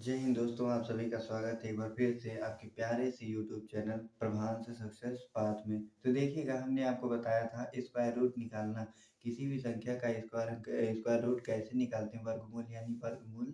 जय हिंद दोस्तों, आप सभी का स्वागत है एक बार फिर से आपके प्यारे से यूट्यूब चैनल प्रभान से सक्सेस पाथ में। तो देखिएगा, हमने आपको बताया था स्क्वायर रूट निकालना, किसी भी संख्या का स्क्वायर रूट कैसे निकालते हैं, वर्गमूल यानी वर्गमूल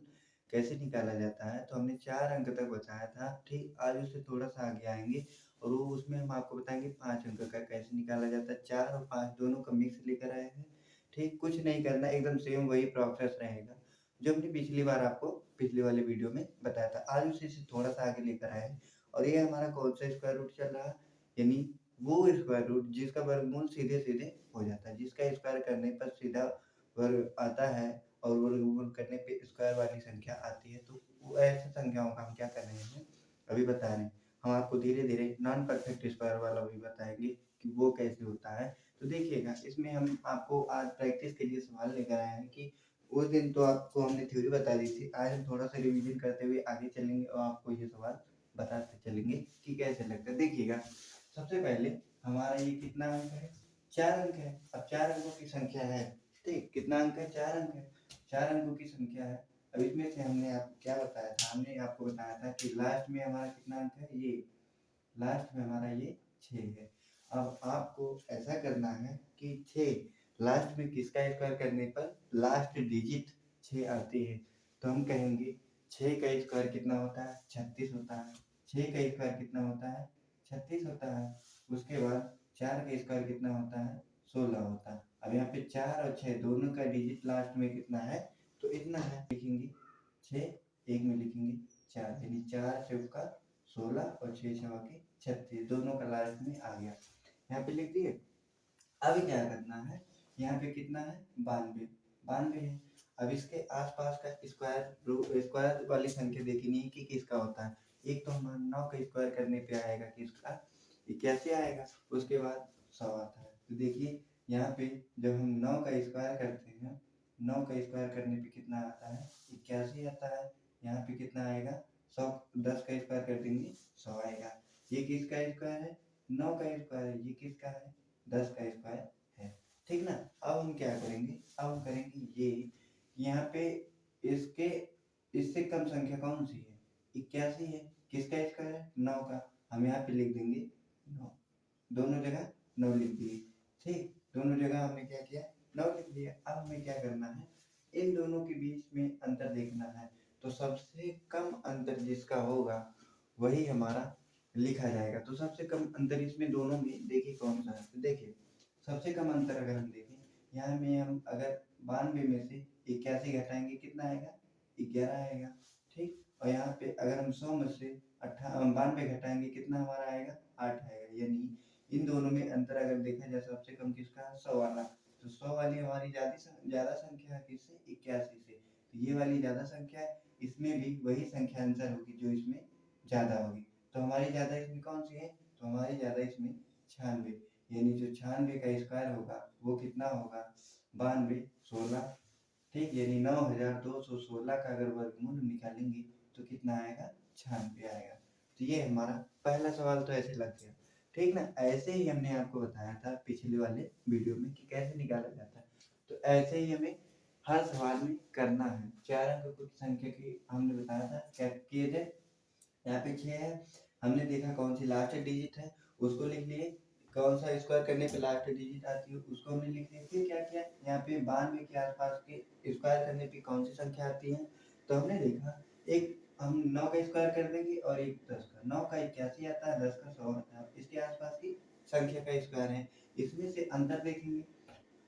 कैसे निकाला जाता है। तो हमने 4 अंक तक बताया था, ठीक। आज उससे थोड़ा-सा आगे आएँगे और वो उसमें हम आपको बताएँगे 5 अंक का कैसे निकाला जाता है। 4 और 5 दोनों का मिक्स लेकर आए हैं, ठीक। कुछ नहीं करना, एकदम सेम वही प्रोसेस रहेगा जो हमने पिछली बार आपको पिछले वाले वीडियो में बताया था। आज उसी से थोड़ा-सा आगे लेकर आए हैं और ये हमारा कौन-सा स्क्वायर रूट चल रहा है, यानी वो स्क्वायर रूट जिसका वर्गमूल सीधे-सीधे हो जाता है, जिसका स्क्वायर करने पर सीधा वर्ग आता है और वर्गमूल करने पे स्क्वायर वाली संख्या आती है। तो वो ऐसी संख्याओं का हम क्या कर रहे हैं, अभी बता रहे हैं। हम आपको धीरे-धीरे नॉन परफेक्ट स्क्वायर वाला भी बताएँगे कि वो कैसे होता है। तो देखिएगा, इसमें हम आपको आज प्रैक्टिस के लिए सवाल लेकर आए हैं कि उस दिन तो आपको हमने थ्योरी बता दी थी, आज हम थोड़ा-सा रिवीजन करते हुए आगे चलेंगे और आपको ये सवाल बताते चलेंगे कि कैसे लगता है। देखिएगा, सबसे पहले हमारा ये कितना अंक है? 4 अंक है। अब 4 अंकों की संख्या है, ठीक? कितना अंक है? 4 अंक है। 4 अंकों की संख्या है। अब इसमें से हमने आपको क्या बताया था? हमने आपको बताया था कि लास्ट में हमारा कितना अंक है? ये लास्ट में हमारा ये 6 है। अब आपको ऐसा करना है कि 6 लास्ट में किसका स्क्वायर करने पर लास्ट डिजिट 6 आती है। तो हम कहेंगे 6 का स्क्वायर कितना होता है? 36 होता है। 6 का स्क्वायर कितना होता है? 36 होता है। उसके बाद 4 का स्क्वायर कितना होता है? 16 होता है। अब यहाँ पे 4 और 6 दोनों का डिजिट लास्ट में कितना है? तो इतना है। लिखेंगे 6, एक में लिखेंगे 4, यानी 4 चौका 16 और 6 छवा के 36, दोनों का लास्ट में आ गया। यहाँ पे लिख दिए। अभी क्या करना है, यहाँ पे कितना है? 92, 92 है। अब इसके आसपास का स्क्वायर वाली संख्या देखनी है कि किसका होता है। एक तो हमारा 9 का स्क्वायर करने पे आएगा किसका? 81 आएगा। उसके बाद 100 आता है। तो देखिए, यहाँ पे जब हम 9 का स्क्वायर करते हैं, 9 का स्क्वायर करने पे कितना आता है? 81 आता है। यहाँ पे कितना आएगा? 100, 10 का स्क्वायर कर देंगे 100 आएगा। ये किसका स्क्वायर है? 9 का स्क्वायर है। ये किसका है? 10 का स्क्वायर है, ठीक ना। अब हम क्या करेंगे, अब हम करेंगे ये, यहाँ पे इसके इससे कम संख्या कौन सी है? 81 है। किसका स्क्वायर है? 9 का। हम यहाँ पे लिख देंगे 9, दोनों जगह 9 लिख दिए, ठीक। दोनों जगह हमने क्या किया? 9 लिख दिया। अब हमें क्या करना है, इन दोनों के बीच में अंतर देखना है। तो सबसे कम अंतर जिसका होगा वही हमारा लिखा जाएगा। तो सबसे कम अंतर इसमें दोनों में देखिए कौन सा है। तो देखिए, सबसे कम अंतर अगर हम देखें, यहाँ में हम अगर 92 में से 81 घटाएंगे कितना आएगा? 11 आएगा, ठीक। और यहाँ पे अगर हम 100 में से 92 घटाएंगे कितना हमारा आएगा? 8 आएगा। यानी इन दोनों में अंतर अगर देखा जाए, सबसे कम किसका है? 100 वाला। तो 100 वाली हमारी ज्यादा संख्या है किससे? 81 से। तो ये वाली ज्यादा संख्या है, इसमें भी वही संख्या आंसर होगी जो इसमें ज्यादा होगी। तो हमारी ज्यादा इसमें कौन सी है? तो हमारी ज्यादा इसमें 96, यानी जो 96 का स्क्वायर होगा वो कितना होगा? 92, 16, ठीक। यानी 9216 का अगर वर्गमूल निकालेंगे तो कितना आएगा? 96 आएगा। तो ये हमारा पहला सवाल तो ऐसे लग गया, ठीक ना। ऐसे ही हमने आपको बताया था पिछले वाले वीडियो में कि कैसे निकाला जाता है। तो ऐसे ही हमें हर सवाल में करना है। 4 अंक की संख्या की हमने बताया था क्या किए थे। यहाँ पे 6 है, हमने देखा कौन सी लास्ट डिजिट है, उसको लिख लिए। कौन सा स्क्वायर करने पे लास्ट डिजिट आती है उसको हमने लिख लिया। फिर क्या किया, यहाँ पे 92 के आसपास के स्क्वायर करने पे कौन सी संख्या आती है। तो हमने देखा, एक हम 9 का स्क्वायर कर देंगे और एक 10 का। 9 का 81 आता है, 10 का 100 आता है। इसके आसपास की संख्या का स्क्वायर है, इसमें से अंतर देखेंगे।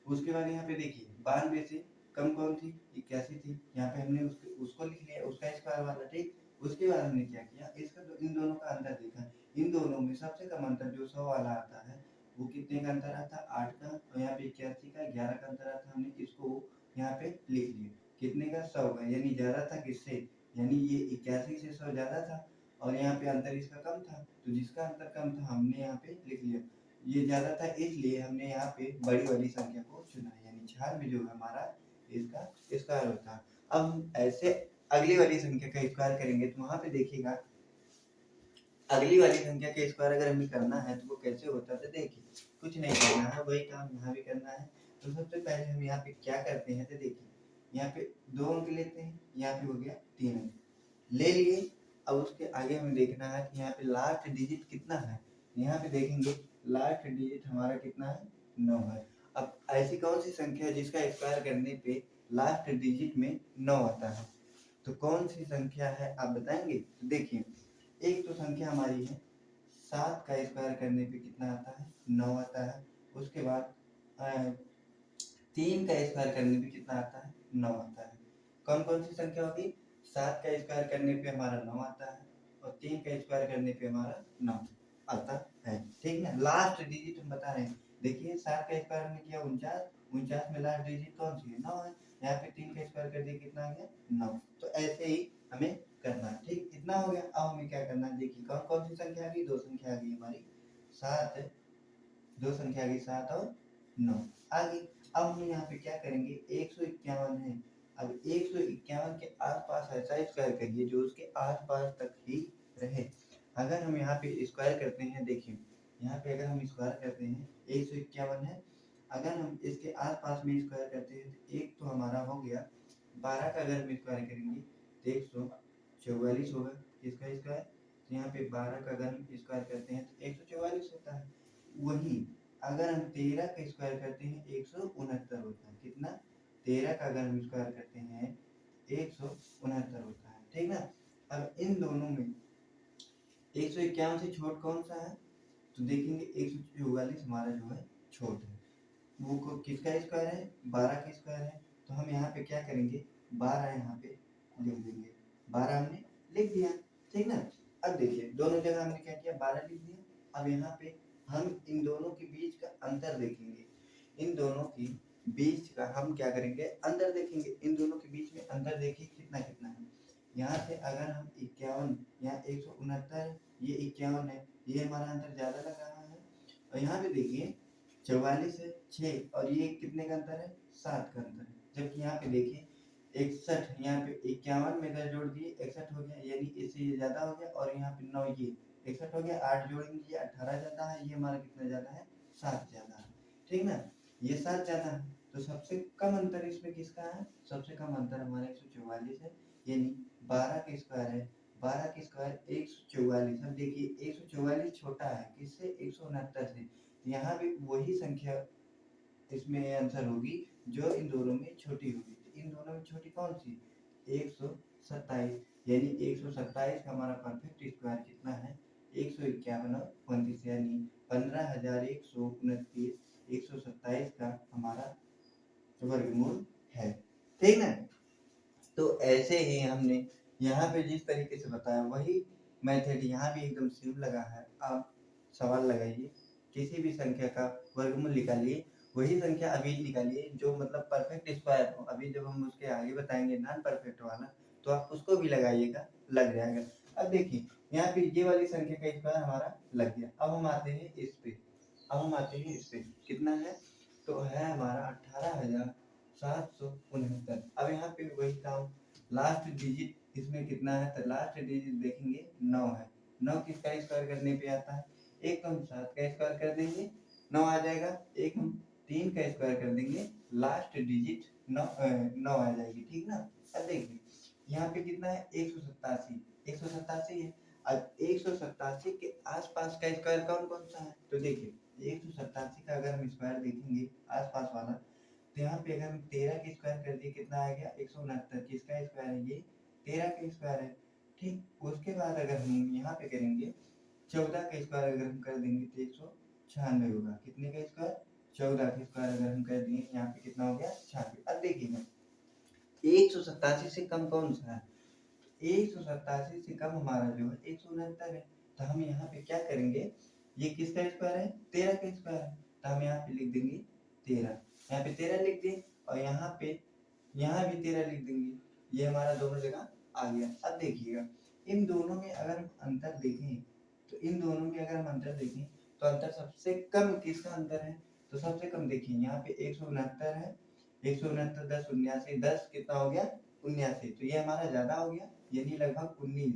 उसके बाद यहाँ पे देखिए, 92 से कम कौन थी? 81 थी। यहाँ पे हमने उसको लिख लिया, उसका स्क्वायर वाला, ठीक। उसके बाद हमने क्या किया, इसका इन दोनों का अंतर देखा। इन दोनों में सबसे कम अंतर जो 100 वाला आता है वो कितने का अंतर आता है? 8 का। और यहाँ पे 81 का 11 का अंतर आता है। हमने इसको यहाँ पे लिख लिया, कितने का? 100 का। यानी ज्यादा था किससे? यानी ये 81 से 100 ज्यादा था और यहाँ पे अंतर इसका कम था। तो जिसका अंतर कम था हमने यहाँ पे लिख लिया। ये ज्यादा था इसलिए हमने यहाँ पे बड़ी वाली संख्या को चुना, यानी 96 जो है हमारा इसका स्क्वायर होता है। अब हम ऐसे अगली वाली संख्या का स्क्वायर करेंगे तो वहां पे देखिएगा, अगली वाली संख्या का स्क्वायर अगर हमें करना है तो वो कैसे होता है। तो देखिए, कुछ नहीं करना है, वही काम यहाँ भी करना है। तो सबसे पहले हम यहाँ पे क्या करते हैं, तो देखिए यहाँ पे 2 अंक लेते हैं, यहाँ पे हो गया 3 अंक। ले लिए। अब उसके आगे हमें देखना है कि यहाँ पे लास्ट डिजिट कितना है। यहाँ पे देखेंगे लास्ट डिजिट हमारा कितना है, 9 है। अब ऐसी कौन सी संख्या है जिसका स्क्वायर करने पे लास्ट डिजिट में 9 आता है, तो कौन सी संख्या है आप बताएंगे। तो देखिए, एक तो संख्या हमारी है 7 का स्क्वायर करने पे कितना आता है, 9 आता है। उसके बाद 3 का स्क्वायर करने पे कितना आता है, 9 आता है। कौन कौन सी संख्या होगी, 7 का स्क्वायर करने पे हमारा 9 आता है और 3 का स्क्वायर करने पे हमारा 9 आता है। ठीक ना, लास्ट डिजिट हम बता रहे हैं। देखिए 7 का स्क्वायर हमने किया 49, 49 में लास्ट डिजिट कौन सी है, 9 है। यहाँ पे 3 का स्क्वायर कर दिया कितना आ गया, 9। तो ऐसे ही हमें करना है। ठीक, इतना हो गया। अब हमें क्या करना है, देखिए कौन कौन सी संख्या आ गई, दो संख्या आ गई हमारी, 7, दो संख्या आ गई 7 और 9 आ गई। अब हम यहाँ पे क्या करेंगे, 151 है। अब 151 के आसपास ऐसा स्क्वायर करिए जो उसके आसपास तक ही रहे। अगर हम यहाँ पे स्क्वायर करते हैं, देखिए यहाँ पे अगर हम स्क्वायर करते हैं 151 है, अगर हम इसके आसपास में स्क्वायर करते हैं तो एक तो हमारा हो गया, 12 का अगर हम स्क्वायर करेंगे तो 144 होगा इसका स्क्वायर। तो यहाँ पे 12 का अगर हम स्क्वायर करते हैं तो 144 होता है। वही अगर हम 13 का स्क्वायर करते हैं 169 होता है। कितना, 13 का अगर हम स्क्वायर करते हैं 169 होता है। ठीक ना। अब इन दोनों में 151 से छोट कौन सा है, तो देखेंगे 144 हमारा जो है छोट है। वो किसका स्क्वायर है, 12 का स्क्वायर है। तो हम यहाँ पे क्या करेंगे, 12 यहाँ पे लिख देंगे, 12 हमने लिख दिया। ठीक ना। अब देखिए दोनों जगह हमने क्या किया, 12 लिख दिया। अब यहाँ पे हम इन दोनों के बीच का अंतर देखेंगे। इन दोनों की बीच का हम क्या करेंगे, अंतर देखेंगे। इन दोनों के बीच में अंतर देखिए कितना कितना है। यहाँ से अगर हम 51, यहाँ 169, ये 51 है, ये हमारा अंतर ज्यादा लग रहा है। और यहाँ पे देखिए 44 है 6 और ये कितने का अंतर है, 7 का अंतर है। जबकि यहाँ पे देखिए 61, यहाँ पे 51 में 10 जोड़ दिए 61 हो गया, यानी इससे ये ज्यादा हो गया। और यहाँ पे 9, ये 61 हो गया, 8 जोड़ेंगे ये 18 जाता है, ये हमारा कितना ज्यादा है, 7 ज्यादा है। ठीक ना, ये 7 ज्यादा है। तो सबसे कम अंतर इसमें किसका है, सबसे कम अंतर हमारा 144 है, यानी 12 का स्क्वायर है, 12 का स्क्वायर 144। अब देखिए 144 छोटा है किससे, 169 से। यहाँ भी वही संख्या इसमें आंसर होगी जो इन दोनों में छोटी होगी। तो इन दोनों में छोटी कौन सी, 127, यानी 127 का हमारा परफेक्ट स्क्वायर कितना है, 151 और 29, यानी 15,129 127 का हमारा वर्गमूल है। ठीक ना। तो ऐसे ही हमने यहाँ पे जिस तरीके से बताया वही मेथड यहाँ भी एकदम सेम लगा है। आप सवाल लगाइए, किसी भी संख्या का वर्गमूल निकालिए, वही संख्या अभी निकालिए जो मतलब परफेक्ट स्क्वायर हो। अभी जब हम उसके आगे बताएंगे नॉन परफेक्ट वाला, तो आप उसको भी लगाइएगा, लग जाएगा। अब देखिए यहाँ पे ये वाली संख्या का स्क्वायर हमारा लग गया। अब हम आते हैं इस पे, कितना है, तो है हमारा 18,769। अब यहाँ पे वही काम, लास्ट डिजिट इसमें कितना है, तो लास्ट डिजिट देखेंगे 9 है। 9 किसका स्क्वायर करने पे आता है, एक तो हम 7 का स्क्वायर कर देंगे 9 आ जाएगा, एक हम 3 का स्क्वायर कर देंगे, लास्ट डिजिट 9 आ जाएगी। ठीक ना। अब देखिए यहाँ पे कितना है, 187 है। अब 187 के आसपास का स्क्वायर कौन कौन सा है, तो देखिए 187 का अगर हम स्क्वायर देखेंगे आसपास वाला, तो यहाँ पे अगर हम 13 के स्क्वायर कर दिए कितना आ गया, 169। किसका स्क्वायर है, ये 13 का स्क्वायर है। ठीक, उसके बाद अगर हम यहाँ पे करेंगे 14 का स्क्वायर अगर हम कर देंगे तो 196 होगा। कितने का स्क्वायर, 14 का स्क्वायर अगर हम कर दिए यहाँ पे कितना हो गया, 96। अब देखिए 187 से कम कौन सा है, 187 से कम हमारा जो है 169 है। तो हम यहाँ पे क्या करेंगे, ये किसका स्क्वायर है, 13 का स्क्वायर है। तो हम यहाँ पे लिख देंगे 13, यहाँ पे 13 लिख दिए और यहाँ भी 13 लिख देंगे। ये हमारा दोनों जगह आ गया। अब देखिएगा इन दोनों में अगर हम अंतर देखें, तो इन दोनों में अगर हम अंतर देखें तो अंतर सबसे कम किसका अंतर है, तो सबसे कम देखिए यहाँ पे 169 है, 169 10 79, 10 कितना हो गया, 79। तो ये हमारा ज्यादा हो गया, यानी लगभग 19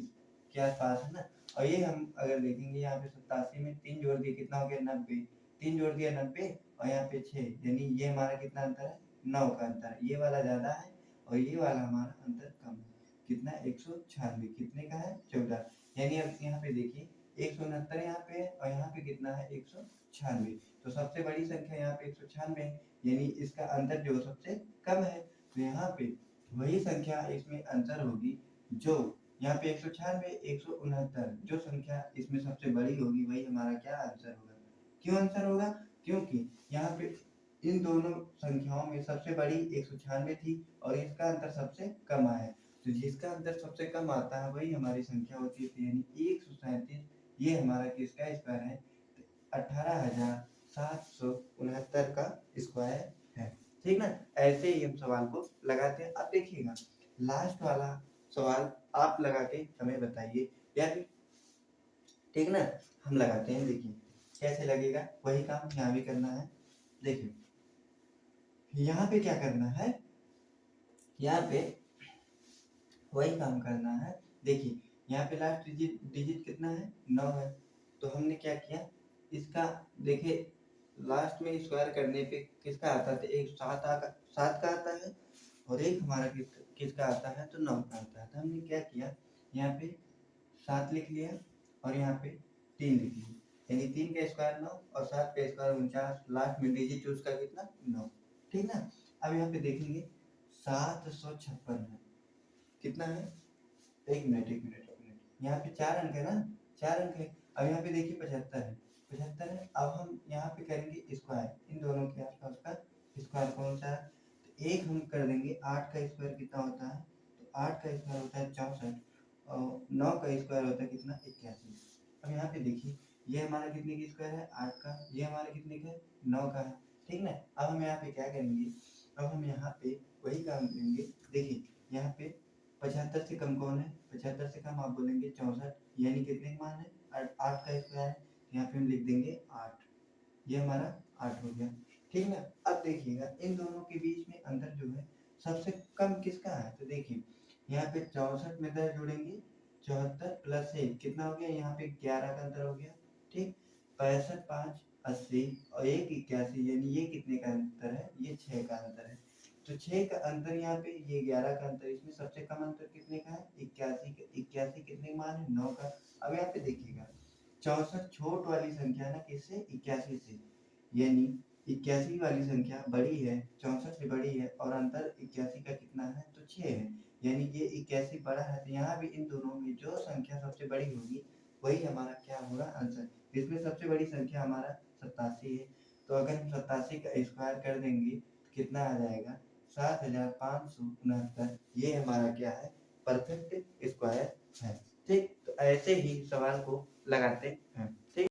के आसपास है ना। और ये हम अगर देखेंगे यहाँ पे 87 में 3 जोड़ दिए कितना हो गया, 90। 3 जोड़ दिया 90 और यहाँ पे 6, यानी ये हमारा कितना अंतर है, 9 का अंतर है। ये वाला ज्यादा है और ये वाला हमारा अंतर कम है। कितना 196 कितने का है 14। यानी अब यहाँ पे देखिए 169 यहाँ पे है और यहाँ पे कितना है 196। तो सबसे बड़ी संख्या यहाँ पे 196 है, यानी इसका अंतर जो सबसे कम है। तो यहाँ पे वही संख्या इसमें अंतर होगी जो यहाँ पे 196 169 जो संख्या इसमें सबसे बड़ी होगी वही हमारा क्या आंसर होगा। क्यों आंसर होगा? क्योंकि यहाँ पे इन दोनों संख्याओं में सबसे बड़ी 196 थी और इसका अंतर सबसे कम आया। तो जिसका अंतर सबसे कम आता है वही हमारी संख्या होती है। तो यानी 137 ये हमारा किसका स्क्वायर है? 18,769 का स्क्वायर है। ठीक ना? ऐसे ही हम सवाल को लगाते हैं। अब देखिएगा लास्ट वाला सवाल आप लगा के हमें बताइए या फिर ठीक ना, हम लगाते हैं। देखिए कैसे लगेगा, वही काम यहाँ भी करना है। देखिए यहाँ पे क्या करना है, यहाँ पे वही काम करना है। देखिए यहाँ पे लास्ट डिजिट कितना है 9 है। तो हमने क्या किया इसका, देखिए लास्ट में स्क्वायर करने पे किसका आता है? एक 7 का आता है और एक हमारा किसका आता है? तो 9 का आता है। तो हमने क्या किया यहाँ पे 7 लिख लिया और यहाँ पे 3 लिख लिया, यानी 3 का स्क्वायर 9 और 7 का स्क्वायर 49। लास्ट में डिजिट उसका कितना 9। ठीक ना? अब यहाँ पे देखेंगे 756 है। कितना है? एक मिनट यहाँ पे 4 अंक है ना, 4 अंक है। अब यहाँ पे देखिए 75 है, 75 है। अब हम यहाँ पे करेंगे स्क्वायर, इन दोनों के आसपास का स्क्वायर कौन सा है? तो एक हम कर देंगे 8 का स्क्वायर कितना होता है? तो 8 का स्क्वायर होता है 64 और 9 का स्क्वायर होता है कितना 81। अब यहाँ पे देखिए ये हमारा कितने की स्क्वायर है 8 का, ये हमारा कितने का है 9 का है। ठीक ना? अब हम यहाँ पे क्या करेंगे, अब हम यहाँ पे वही काम करेंगे। देखिए यहाँ पे 75 से कम कौन है? 75 से कम आप बोलेंगे 64, यानी कितने का मान है 8 का स्क्वायर है। यहाँ पे हम लिख देंगे 8, ये हमारा 8 हो गया। ठीक ना? अब देखिएगा इन दोनों के बीच में अंतर जो है सबसे कम किसका है? तो देखिए यहाँ पे 64 में 10 जोड़ेंगे 74 प्लस 1 कितना हो गया? यहाँ पे 11 का अंतर हो गया। ठीक, 65 5 80 और 1 81, यानी ये कितने का अंतर है? ये 6 का अंतर है। तो 6 का अंतर यहाँ पे, ये 11 का अंतर, इसमें सबसे कम अंतर कितने का है? 81 का। 81 कितने का मान है? 9 का। अब यहाँ पे देखिएगा 64 छोट वाली संख्या ना किससे? 81 से, यानी 81 वाली संख्या बड़ी है, 64 से बड़ी है और अंतर 81 का कितना है? तो 6 है, यानी ये 81 बड़ा है। तो यहाँ भी इन दोनों में जो संख्या सबसे बड़ी होगी वही हमारा क्या होगा? आंसर। इसमें सबसे बड़ी संख्या हमारा 87 है। तो अगर हम 87 का स्क्वायर कर देंगे तो कितना आ जाएगा? 7569। ये हमारा क्या है? परफेक्ट स्क्वायर है। ठीक, तो ऐसे ही सवाल को लगाते हैं।